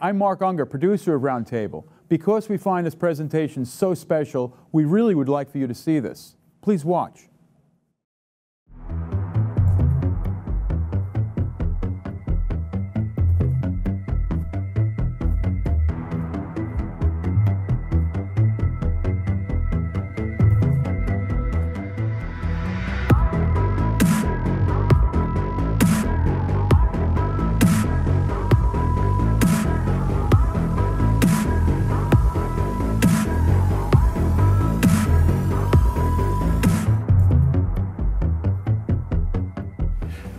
I'm Mark Unger, producer of Roundtable. Because we find this presentation so special, we really would like for you to see this. Please watch.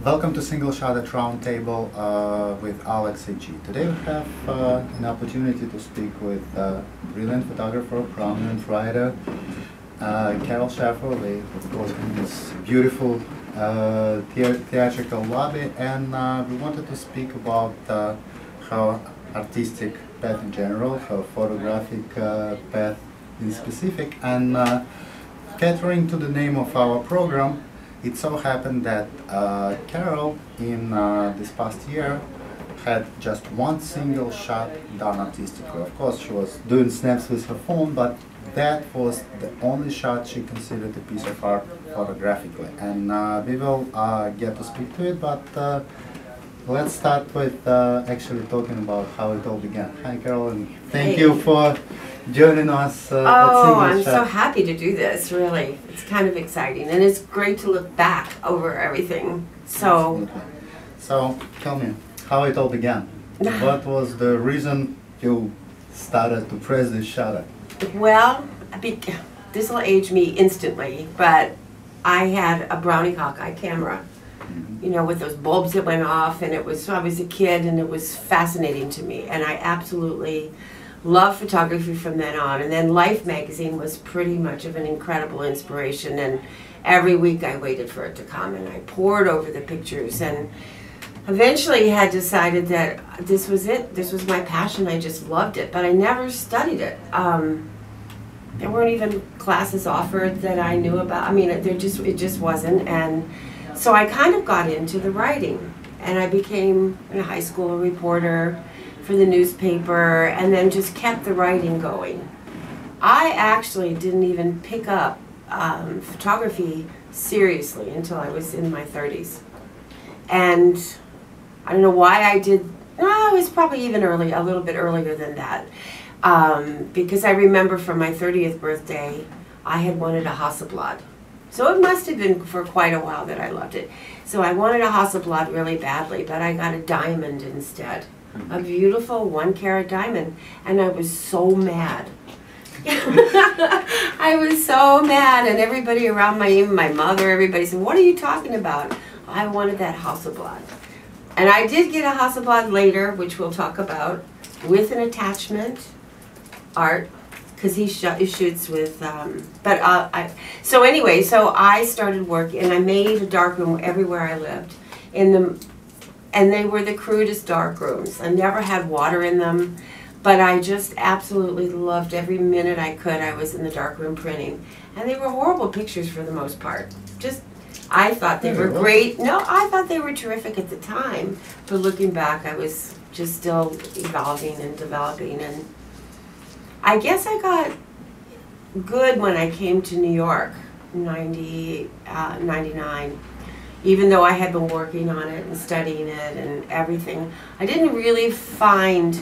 Welcome to Single Shot at Roundtable with Alex AG. Today we have an opportunity to speak with brilliant photographer, prominent writer, Carol Schaefer. We of course in this beautiful theatrical lobby, and we wanted to speak about her artistic path in general, her photographic path in specific, and catering to the name of our program. It so happened that Carol, in this past year, had just one single shot done artistically. Of course, she was doing snaps with her phone, but that was the only shot she considered a piece of art photographically. And we will get to speak to it, but let's start with actually talking about how it all began. Hi, Carol, and thank you for joining us at Single I'm Shot. so happy to do this, really. It's kind of exciting, and it's great to look back over everything. So, Absolutely. So tell me how it all began. What was the reason you started to press this shutter? well, this will age me instantly, but I had a Brownie Hawkeye camera, you know, with those bulbs that went off, and I was a kid, and it was fascinating to me, and I absolutely loved photography from then on. And then Life magazine was pretty much of an incredible inspiration, and every week I waited for it to come, and I pored over the pictures, and eventually had decided that this was it. This was my passion. I just loved it, but I never studied it. There weren't even classes offered that I knew about. I mean, it just wasn't. And so I kind of got into the writing, and I became in high school a reporter for the newspaper, and then just kept the writing going. I actually didn't even pick up photography seriously until I was in my 30s. And I don't know why I did, no, it was probably even early, a little bit earlier than that. Because I remember for my 30th birthday, I had wanted a Hasselblad. So it must have been for quite a while that I loved it. So I wanted a Hasselblad really badly, but I got a diamond instead. A beautiful 1-carat diamond, and I was so mad. I was so mad, and everybody around even my mother, everybody said, "What are you talking about?" I wanted that Hasselblad. And I did get a Hasselblad later, which we'll talk about, with an attachment, art, because he shoots with, so anyway, so I started working, and I made a darkroom everywhere I lived, and they were the crudest dark rooms. I never had water in them, but I just absolutely loved every minute I could. I was in the darkroom printing, and they were horrible pictures for the most part. I thought they were great. No, I thought they were terrific at the time, but looking back, I was just still evolving and developing, and I guess I got good when I came to New York, 99. Even though I had been working on it and studying it and everything, I didn't really find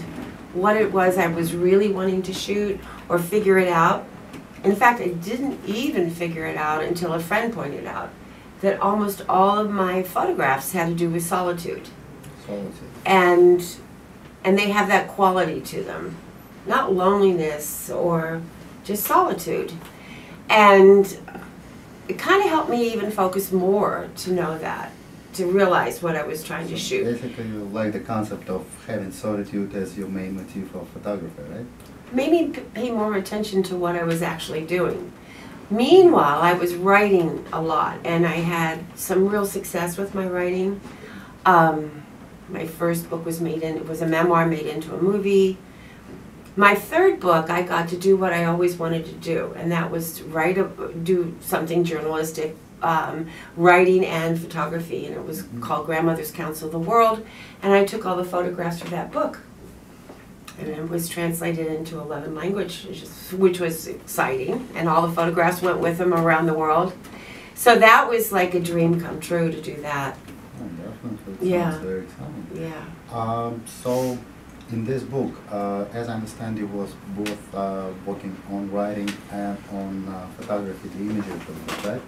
what it was I was really wanting to shoot or figure it out. In fact, I didn't even figure it out until a friend pointed out that almost all of my photographs had to do with solitude. And they have that quality to them. Not loneliness or just solitude. And it kind of helped me even focus more to know that, to realize what I was trying to shoot. Basically, you like the concept of having solitude as your main motif of photography, right? Made me pay more attention to what I was actually doing. Meanwhile, I was writing a lot, and I had some real success with my writing. My first book was it was a memoir made into a movie. My third book, I got to do what I always wanted to do, and that was do something journalistic, writing and photography, and it was called Grandmother's Counsel of the World, and I took all the photographs for that book. And it was translated into 11 languages, which was exciting. And all the photographs went with them around the world. So that was like a dream come true to do that. Oh, definitely. It Yeah. sounds very exciting. Yeah. So, in this book, as I understand, you was both working on writing and on photography, the imagery of the book, right?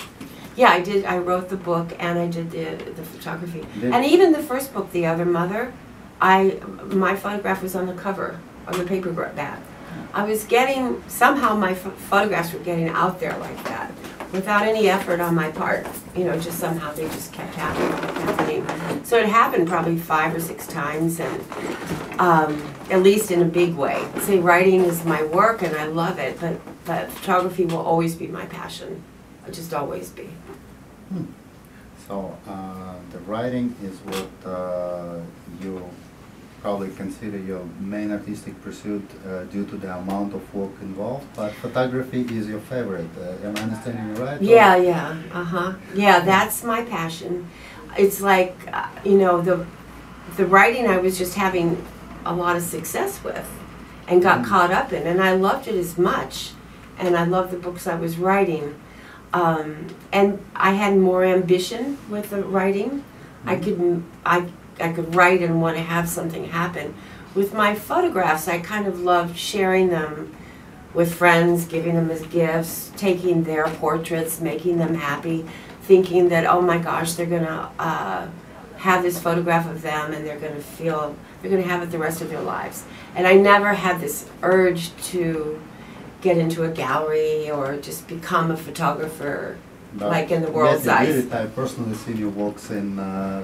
Yeah, I did. I wrote the book and I did the photography. Did- And even the first book, The Other Mother, my photograph was on the cover of the paperback. I was getting, somehow my photographs were getting out there like that, without any effort on my part. You know, just somehow they just kept happening. So it happened probably 5 or 6 times, and at least in a big way. Say, writing is my work and I love it, but photography will always be my passion. It'll just always be. So, the writing is what you probably consider your main artistic pursuit due to the amount of work involved, but photography is your favorite. Am I understanding you right? Yeah, yeah, yeah. That's my passion. It's like you know, the writing I was just having a lot of success with, and got caught up in, and I loved it as much, and I loved the books I was writing, and I had more ambition with the writing. I could write and want to have something happen. With my photographs, I kind of loved sharing them with friends, giving them as gifts, taking their portraits, making them happy, thinking that, oh my gosh, they're gonna have this photograph of them and they're gonna have it the rest of their lives. And I never had this urge to get into a gallery or just become a photographer. But Like in the world's yet you eyes. did it. I personally seen your works in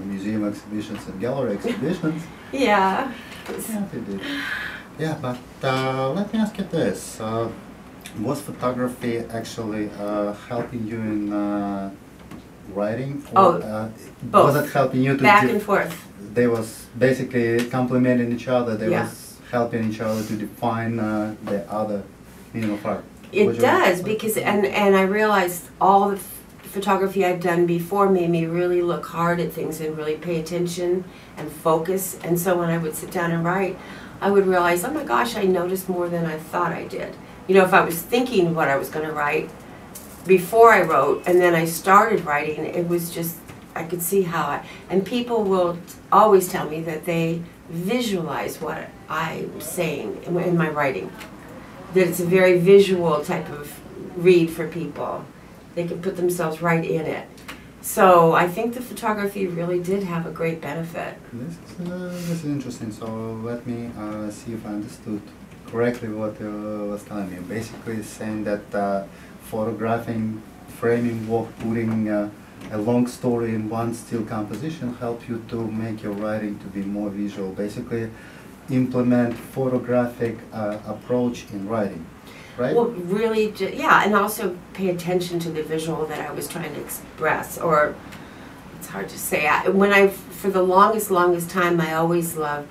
museum exhibitions and gallery exhibitions. Yeah. Yeah, you did. Yeah, but let me ask you this. Was photography actually helping you in writing? Or, both. Was it helping you to... Back and forth. They was basically complementing each other. They Yeah. was helping each other to define the other meaning of art. It Would you- does, because, and I realized all the photography I'd done before made me really look hard at things and really pay attention and focus. And so when I would sit down and write, I would realize, oh my gosh, I noticed more than I thought I did. You know, if I was thinking what I was going to write before I wrote, and then I started writing, it was just, I could see how and people will always tell me that they visualize what I'm saying in my writing. That it's a very visual type of read for people. They can put themselves right in it. So I think the photography really did have a great benefit. This is interesting. So let me see if I understood correctly what you was telling me. Basically saying that photographing, framing work, putting a long story in one still composition helps you to make your writing to be more visual. Basically implement photographic approach in writing, right? Well, really, yeah, and also pay attention to the visual that I was trying to express, or it's hard to say. For the longest time, I always loved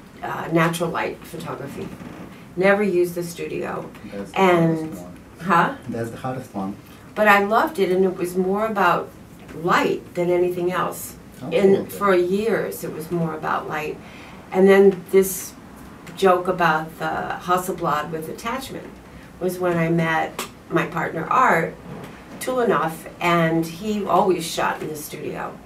natural light photography. Never used the studio. That's the And, hardest one. huh? That's the hardest one. But I loved it, and it was more about light than anything else. Absolutely. And for years, it was more about light. And then this joke about the Hasselblad with attachment was when I met my partner Art Tulanoff, and he always shot in the studio.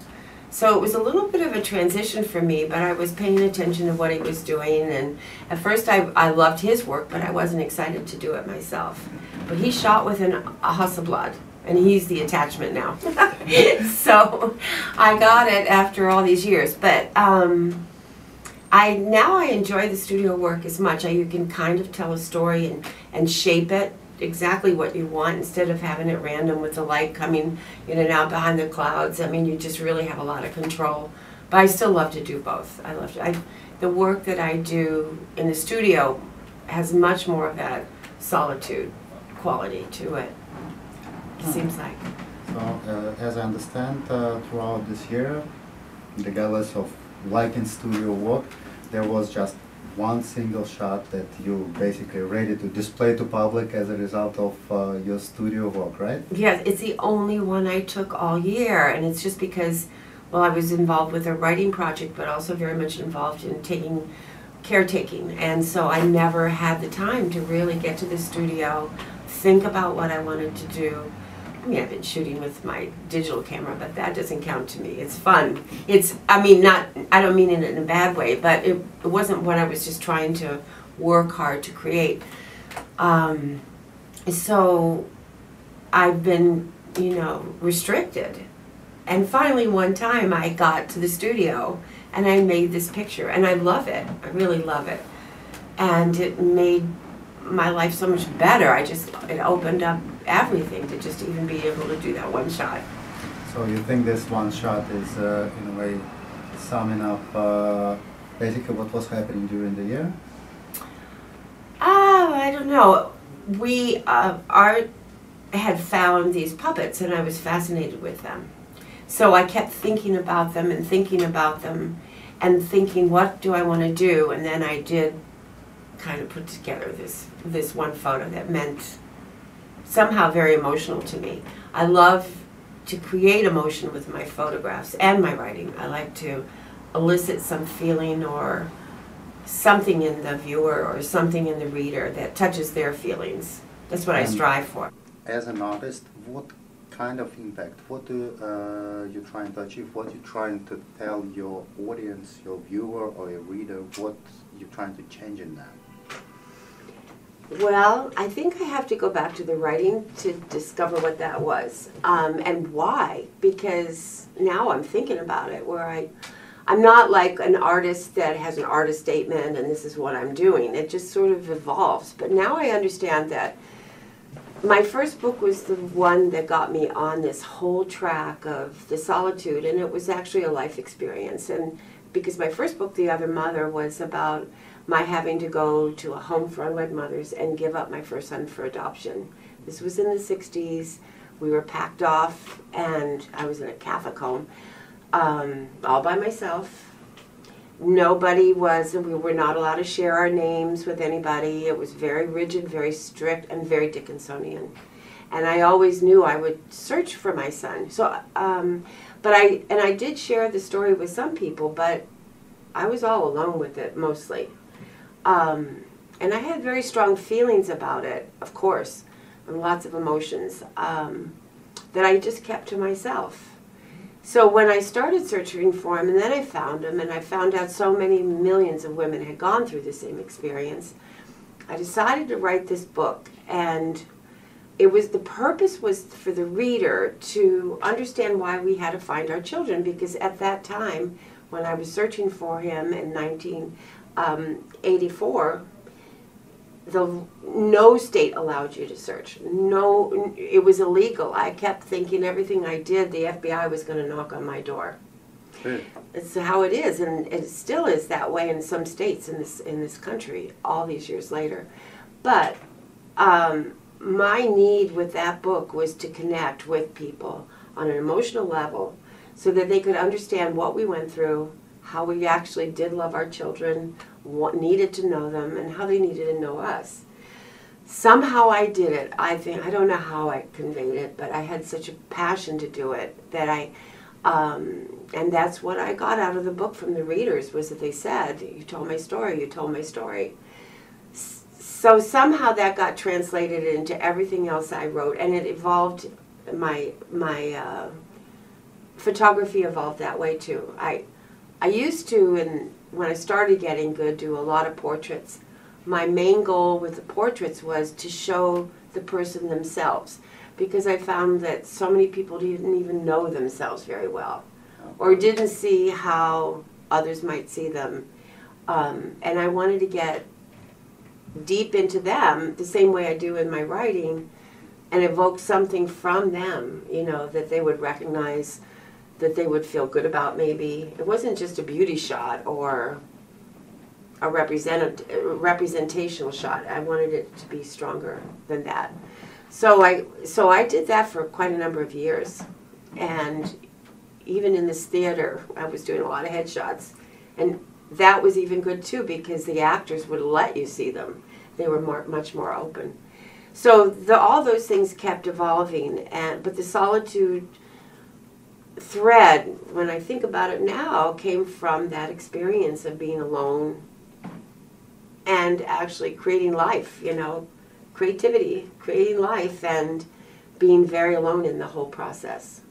So it was a little bit of a transition for me, but I was paying attention to what he was doing, and at first I loved his work, but I wasn't excited to do it myself. But he shot with a Hasselblad, and he's the attachment now. So I got it after all these years, but now I enjoy the studio work as much. You can kind of tell a story and shape it exactly what you want instead of having it random with the light coming in and out behind the clouds. I mean, you just really have a lot of control. But I still love to do both. I love to. The work that I do in the studio has much more of that solitude quality to it. It seems like. So, as I understand, throughout this year, regardless of liking studio work, there was just one single shot that you basically ready to display to public as a result of your studio work, right? Yes, it's the only one I took all year, and it's just because, well, I was involved with a writing project, but also very much involved in caretaking, and so I never had the time to really get to the studio, think about what I wanted to do. I mean, I've been shooting with my digital camera, but that doesn't count to me. It's fun. I mean, I don't mean it in a bad way, but it wasn't what I was just trying to work hard to create. So I've been, restricted. And finally one time I got to the studio and I made this picture, and I love it. I really love it. And it made my life so much better. It opened up everything to just even be able to do that one shot. So you think this one shot is, in a way, summing up basically what was happening during the year? I don't know. We Art had found these puppets, and I was fascinated with them. So I kept thinking about them and thinking about them and thinking, what do I want to do? And then I did kind of put together this one photo that meant somehow very emotional to me. I love to create emotion with my photographs and my writing. I like to elicit some feeling or something in the viewer or something in the reader that touches their feelings. That's what I strive for. As an artist, what kind of impact, what you trying to achieve, what you trying to tell your audience, your viewer or your reader, what you trying to change in that? Well, I think I have to go back to the writing to discover what that was, and why, because now I'm thinking about it, where I'm not like an artist that has an artist statement and this is what I'm doing. It just sort of evolves. But now I understand that my first book was the one that got me on this whole track of the solitude, and it was actually a life experience. And because my first book, The Other Mother, was about my having to go to a home for unwed mothers and give up my first son for adoption. This was in the 60s. We were packed off, and I was in a Catholic home, all by myself. Nobody was, and we were not allowed to share our names with anybody. It was very rigid, very strict, and very Dickinsonian. And I always knew I would search for my son. So, but I did share the story with some people, but I was all alone with it mostly. And I had very strong feelings about it, of course, and lots of emotions that I just kept to myself. So when I started searching for him, and then I found him, and I found out so many millions of women had gone through the same experience, I decided to write this book. And the purpose was for the reader to understand why we had to find our children, because at that time, when I was searching for him in 1984, no state allowed you to search. No, it was illegal. I kept thinking everything I did, the FBI was going to knock on my door. It's how it is, and it still is that way in some states in this country all these years later. But my need with that book was to connect with people on an emotional level so that they could understand what we went through, how we actually did love our children, what needed to know them, and how they needed to know us. Somehow I did it. I don't know how I conveyed it, but I had such a passion to do it that and that's what I got out of the book from the readers, was that they said, "You told my story, you told my story." So somehow that got translated into everything else I wrote, and it evolved. My photography evolved that way too. I used to, and when I started getting good, do a lot of portraits. My main goal with the portraits was to show the person themselves, because I found that so many people didn't even know themselves very well, or didn't see how others might see them. And I wanted to get deep into them the same way I do in my writing, and evoke something from them, that they would recognize, that they would feel good about maybe. It wasn't just a beauty shot or a representational shot. I wanted it to be stronger than that. So I did that for quite a number of years. And even in this theater, I was doing a lot of headshots. And that was even good too, because the actors would let you see them. They were much more open. So all those things kept evolving. But the solitude thread, when I think about it now, came from that experience of being alone and actually creating life, you know, creativity, creating life, and being very alone in the whole process.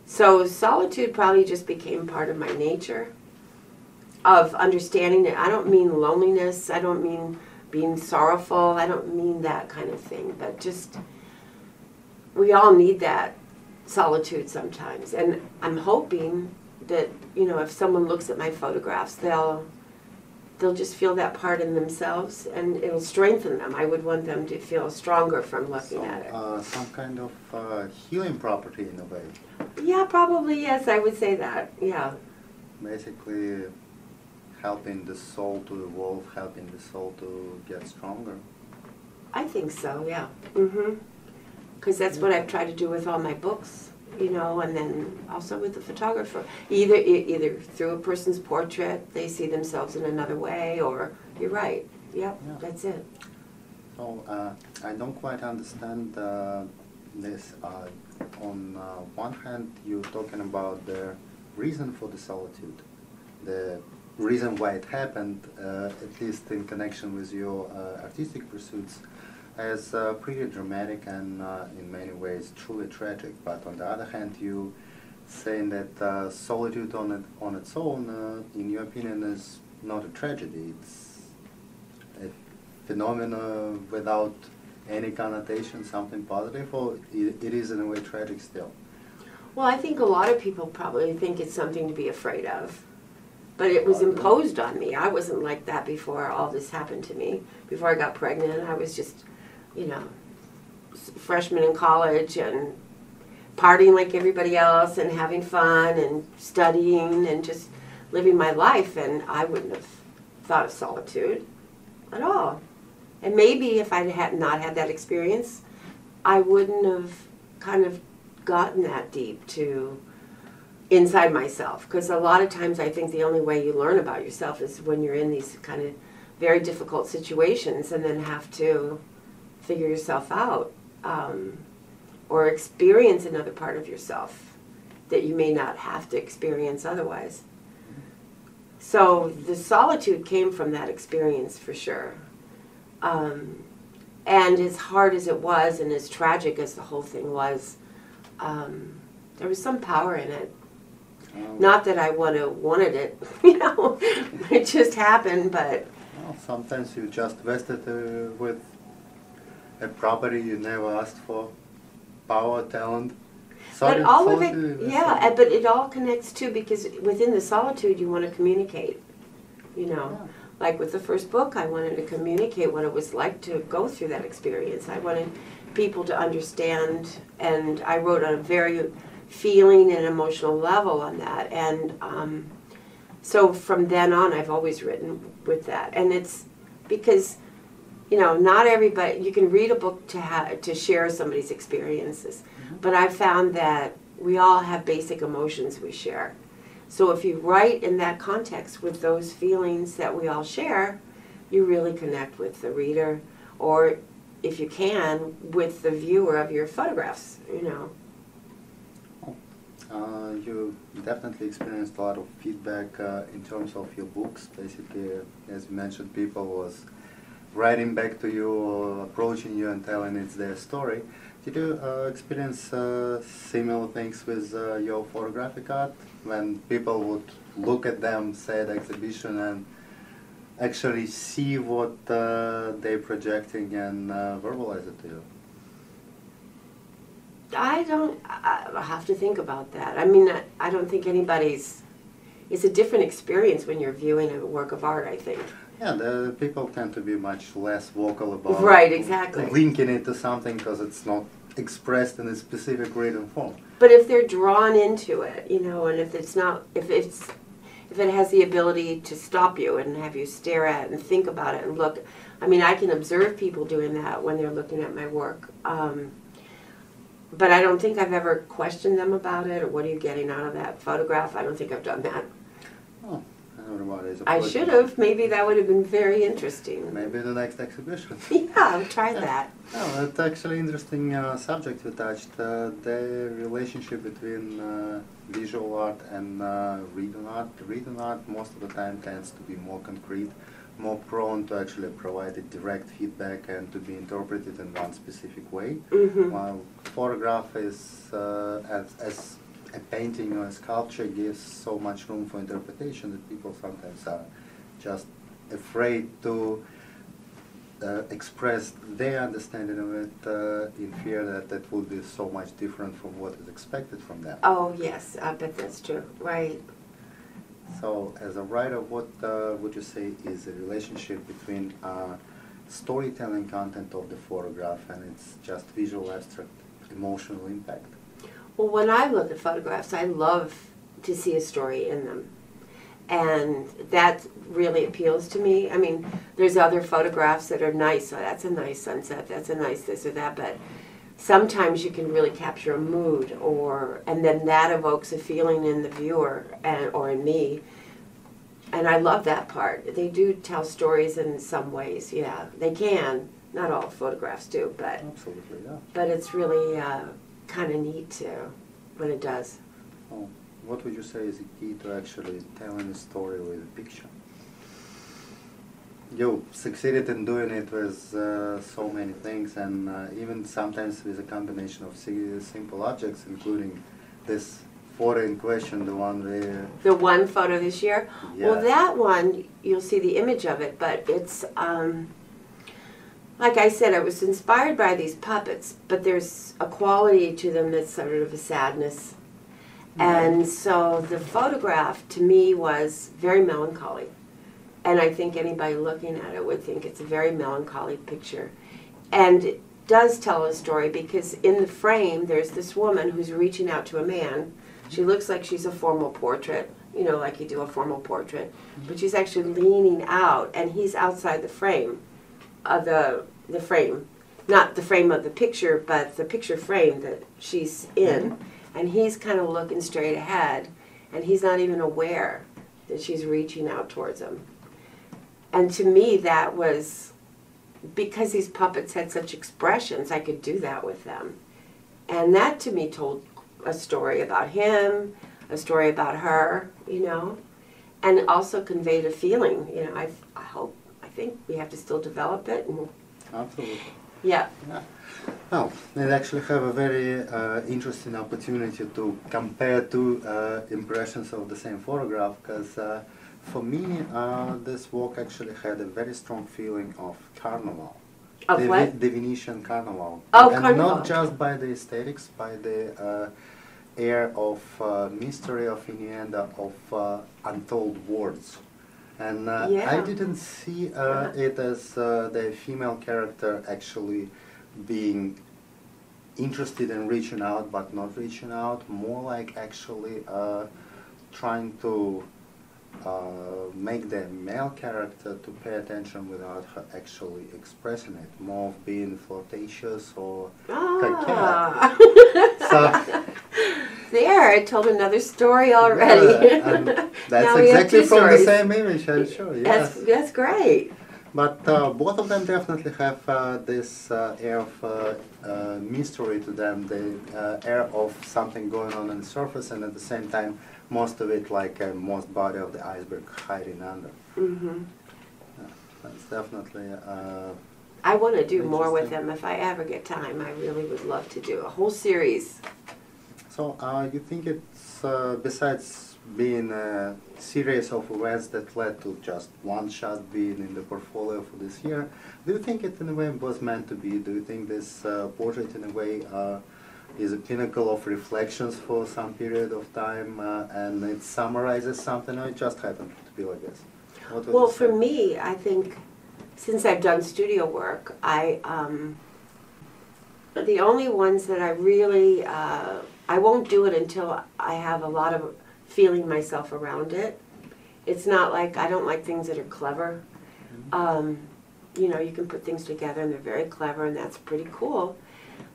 So solitude probably just became part of my nature of understanding it. I don't mean loneliness, I don't mean being sorrowful, I don't mean that kind of thing, but just we all need that solitude sometimes. And I'm hoping that, you know, if someone looks at my photographs, they'll just feel that part in themselves, and it'll strengthen them. I would want them to feel stronger from looking at it. Some kind of healing property in a way. Yeah, probably, yes, I would say that, yeah. Basically helping the soul to evolve, helping the soul to get stronger. I think so, yeah. Because that's what I've tried to do with all my books, you know, and then also with the photographer. Either through a person's portrait, they see themselves in another way, or you're right. Yep, yeah. That's it. So I don't quite understand this. On one hand, you're talking about the reason for the solitude, the reason why it happened, at least in connection with your artistic pursuits, as pretty dramatic and in many ways truly tragic. But on the other hand, you saying that solitude on its own, in your opinion, is not a tragedy. It's a phenomena without any connotation, something positive, or it is in a way tragic still? Well, I think a lot of people probably think it's something to be afraid of. But it was imposed on me. I wasn't like that before all this happened to me. Before I got pregnant, I was just, you know, freshman in college and partying like everybody else and having fun and studying and just living my life. And I wouldn't have thought of solitude at all. And maybe if I had not had that experience, I wouldn't have kind of gotten that deep to inside myself, because a lot of times I think the only way you learn about yourself is when you're in these kind of very difficult situations and then have to figure yourself out, or experience another part of yourself that you may not have to experience otherwise. So the solitude came from that experience for sure. And as hard as it was and as tragic as the whole thing was, there was some power in it. Not that I wanted it, you know, it just happened, but... Well, sometimes you just vested with a property you never asked for, power, talent. But all of it, yeah, but it all connects too, because within the solitude you want to communicate, you know. Yeah. Like with the first book, I wanted to communicate what it was like to go through that experience. I wanted people to understand, and I wrote on a very feeling and emotional level on that, and so from then on I've always written with that. And it's because, you know, not everybody, you can read a book to share somebody's experiences, but I've found that we all have basic emotions we share. So if you write in that context with those feelings that we all share, you really connect with the reader, or if you can, with the viewer of your photographs, you know. You definitely experienced a lot of feedback in terms of your books. Basically, as you mentioned, people was writing back to you or approaching you and telling it's their story. Did you experience similar things with your photographic art, when people would look at them, say at exhibition, and actually see what they're projecting and verbalize it to you? I have to think about that. I mean, I don't think anybody's, it's a different experience when you're viewing a work of art, I think. Yeah, the people tend to be much less vocal about right, exactly. linking it to something because it's not expressed in a specific written form. But if they're drawn into it, you know, and if it's not, if it has the ability to stop you and have you stare at it and think about it and look, I mean, I can observe people doing that when they're looking at my work. But I don't think I've ever questioned them about it, or what are you getting out of that photograph? I don't think I've done that. Oh, Everybody is I should have. Maybe that would have been very interesting. Maybe the next exhibition. Yeah, I'll try that. Oh, it's actually interesting subject we touched. The relationship between visual art and written art. Written art most of the time tends to be more concrete, more prone to actually provide a direct feedback and to be interpreted in one specific way. While photograph is, as a painting or a sculpture, gives so much room for interpretation that people sometimes are just afraid to express their understanding of it in fear that that would be so much different from what is expected from them. Oh, yes, I bet that's true. Right. So, as a writer, what would you say is the relationship between storytelling content of the photograph and its just visual, abstract, emotional impact? Well, when I look at photographs, I love to see a story in them. And that really appeals to me. I mean, there's other photographs that are nice. Oh, that's a nice sunset. That's a nice this or that. But sometimes you can really capture a mood, and then that evokes a feeling in the viewer or in me. And I love that part. They do tell stories in some ways. Yeah, they can. Not all photographs do, but Absolutely, yeah. But it's really kind of neat too when it does. Oh. What would you say is the key to actually telling a story with a picture? You succeeded in doing it with so many things, and even sometimes with a combination of simple objects, including this photo in question, the one where... The one photo this year? Yeah. Well, that one, you'll see the image of it, but it's, like I said, I was inspired by these puppets, but there's a quality to them that's sort of a sadness. And so the photograph, to me, was very melancholy. And I think anybody looking at it would think it's a very melancholy picture. And it does tell a story because in the frame, there's this woman who's reaching out to a man. She looks like she's a formal portrait, you know, like you do a formal portrait. But she's actually leaning out, and he's outside the frame of the frame. Not the frame of the picture, but the picture frame that she's in. And he's kind of looking straight ahead, and he's not even aware that she's reaching out towards him. And to me, that was, because these puppets had such expressions, I could do that with them. And that, to me, told a story about him, a story about her, you know, and also conveyed a feeling. You know, I think we have to still develop it. And, Absolutely. yeah. Now, they actually have a very interesting opportunity to compare two impressions of the same photograph, because for me, this work actually had a very strong feeling of carnival. Of what? The Venetian carnival. Oh, and carnival. not just by the aesthetics, by the air of mystery, of innuendo, of untold words. And Yeah. I didn't see it as the female character actually being interested in reaching out but not reaching out, more like actually trying to make the male character to pay attention without her actually expressing it, more of being flirtatious or coquette. So, there, I told another story already. yeah, and that's Now we have exactly two from the stories. same image, I'm sure, yes. That's great. But both of them definitely have this air of mystery to them, the air of something going on the surface, and at the same time, most of it like most body of the iceberg hiding under. Mm-hmm. That's definitely I want to do more with Interesting. them if I ever get time. I really would love to do a whole series. So you think it's, besides being a series of events that led to just one shot being in the portfolio for this year, do you think it in a way was meant to be? Do you think this portrait in a way is a pinnacle of reflections for some period of time and it summarizes something, or it just happened to be like this? What would Well, you for say? me, I think since I've done studio work, the only ones that I really, I won't do it until I have a lot of feeling myself around it. It's not like, I don't like things that are clever. You know, you can put things together and they're very clever and that's pretty cool.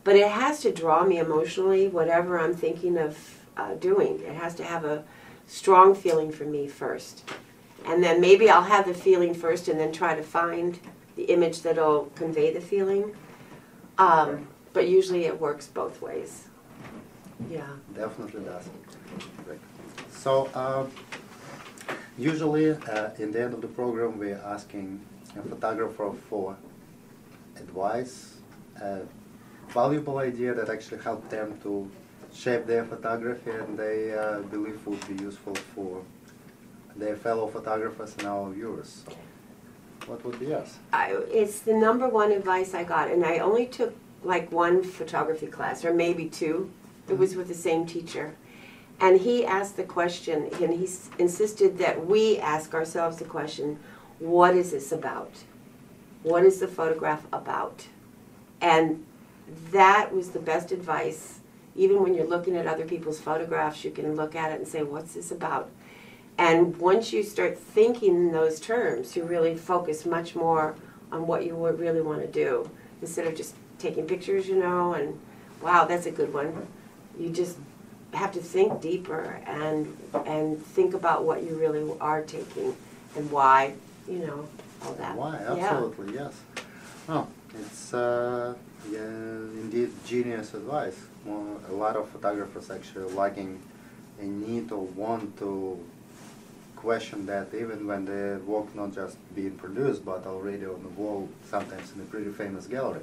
But it has to draw me emotionally, whatever I'm thinking of doing. It has to have a strong feeling for me first. And then maybe I'll have the feeling first and then try to find the image that'll convey the feeling. But usually it works both ways. Yeah. Definitely does. Great. So usually in the end of the program we're asking a photographer for advice, a valuable idea that actually helped them to shape their photography and they believe would be useful for their fellow photographers and our viewers. What would be yours? It's the #1 advice I got, and I only took like one photography class, or maybe two. It was with the same teacher. And he asked the question, and he insisted that we ask ourselves the question, what is this about? What is the photograph about? And that was the best advice. Even when you're looking at other people's photographs, you can look at it and say, what's this about? And once you start thinking in those terms, you really focus much more on what you would really want to do, instead of just taking pictures, you know, and wow, that's a good one. You just have to think deeper and think about what you really are taking and why, you know, all that. Why? Absolutely, yeah. Yes. Oh, it's indeed genius advice. Well, a lot of photographers actually lacking a need or want to question that even when the work not just being produced but already on the wall, sometimes in a pretty famous gallery.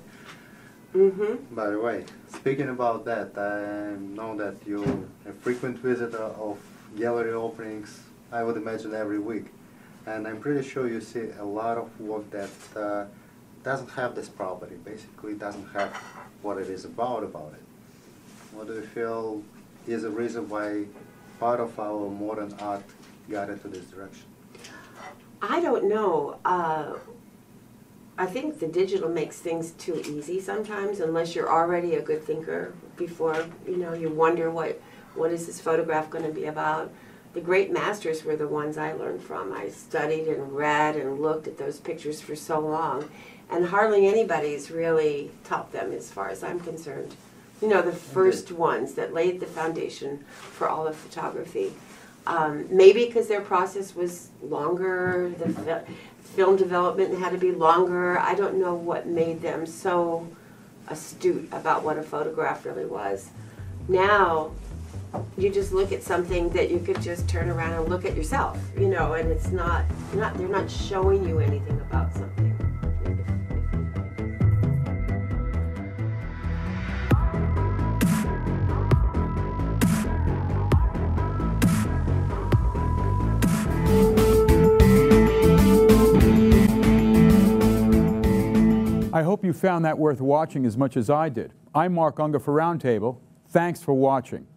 Mm-hmm. By the way, speaking about that, I know that you're a frequent visitor of gallery openings, I would imagine every week. And I'm pretty sure you see a lot of work that doesn't have this property, basically doesn't have what it is about it. What do you feel is a reason why part of our modern art got into this direction? I don't know. I think the digital makes things too easy sometimes, unless you're already a good thinker before, you know, you wonder what is this photograph going to be about. The great masters were the ones I learned from. I studied and read and looked at those pictures for so long, and hardly anybody's really topped them as far as I'm concerned. You know, the first ones that laid the foundation for all of photography. Maybe because their process was longer, the film development had to be longer. I don't know what made them so astute about what a photograph really was. Now, you just look at something that you could just turn around and look at yourself, you know, and it's they're not showing you anything about something. I hope you found that worth watching as much as I did. I'm Mark Unger for Roundtable. Thanks for watching.